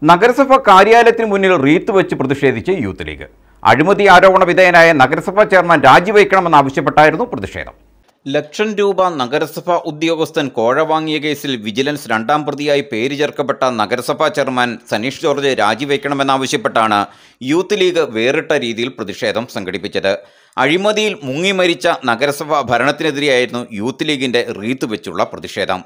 നഗരസഭ കാര്യാലയത്തിന് മുന്നിൽ റീത്ത് വെച്ച് പ്രതിഷേധിച്ച് യൂത്ത് ലീഗ്. അഴിമതി ആരോപണ വിധേയനായ നഗരസഭാ ചെയർമാൻ രാജിവെക്കണമെന്നാവശ്യപ്പെട്ടായിരുന്നു പ്രതിഷേധം. ലക്ഷം രൂപ നഗരസഭാ ഉദ്യോഗസ്ഥൻ കോഴ വാങ്ങിയ കേസിൽ വിജിലൻസ് രണ്ടാം പ്രതിയായി പേര് ചേർക്കപ്പെട്ട നഗരസഭാ ചെയർമാൻ സനീഷ് ജോർജ് രാജിവെക്കണമെന്നാവശ്യപ്പെട്ടാണ് യൂത്ത് ലീഗ് വേറിട്ട രീതിയിൽ പ്രതിഷേധം സംഘടിപ്പിച്ചത്. അഴിമതിയിൽ മുങ്ങിമരിച്ച നഗരസഭാ ഭരണത്തിനെതിരെയായിരുന്നു യൂത്ത് ലീഗിന്റെ റീത്ത് വെച്ചുള്ള പ്രതിഷേധം.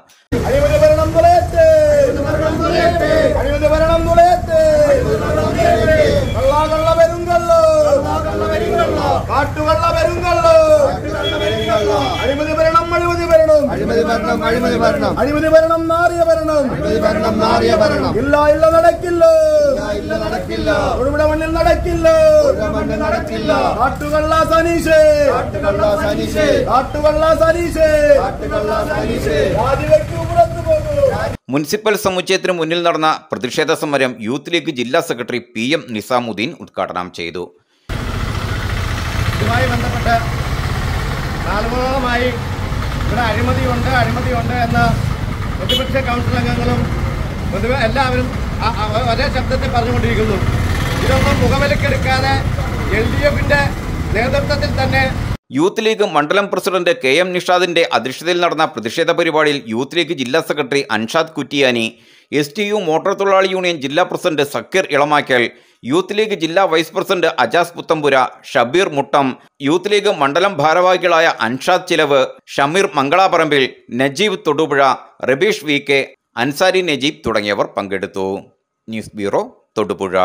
മുനിസിപ്പൽ സമുച്ചയത്തിന് മുന്നിൽ നടന്ന പ്രതിഷേധ സമരം യൂത്ത് ലീഗ് ജില്ലാ സെക്രട്ടറി PM നിസാമുദ്ദീൻ ഉദ്ഘാടനം ചെയ്തു. ഇതുമായി ബന്ധപ്പെട്ട് കാലങ്ങളോളമായി ഇവിടെ അഴിമതിയുണ്ട് എന്ന് പ്രതിപക്ഷ കൗൺസിൽ അംഗങ്ങളും പൊതുവെ എല്ലാവരും ഒരേ ശബ്ദത്തിൽ പറഞ്ഞുകൊണ്ടിരിക്കുന്നു. ഇതൊന്നും മുഖവിലക്കെടുക്കാതെ LDFന്റെ നേതൃത്വത്തിൽ തന്നെ യൂത്ത് ലീഗ് മണ്ഡലം പ്രസിഡന്റ് KM നിഷാദിന്റെ അധ്യക്ഷതയിൽ നടന്ന പ്രതിഷേധ പരിപാടിയിൽ യൂത്ത് ലീഗ് ജില്ലാ secretary Anshad Kuttiyani, STU motor തൊഴിലാളി യൂണിയൻ ജില്ലാ president Zakir Elamakkal, youth league ജില്ലാ vice president Ajas Puthampura, Shabeer Muttam, youth league മണ്ഡലം ഭാരവാഹികളായ അൻഷാദ് ചിലവ്, ഷമീർ മംഗളാപറമ്പിൽ, നജീബ് തൊടുപുഴ, റബീഷ് VK, അൻസാരി നജീബ് തുടങ്ങിയവർ പങ്കെടുത്തു. News bureau, Thodupuzha.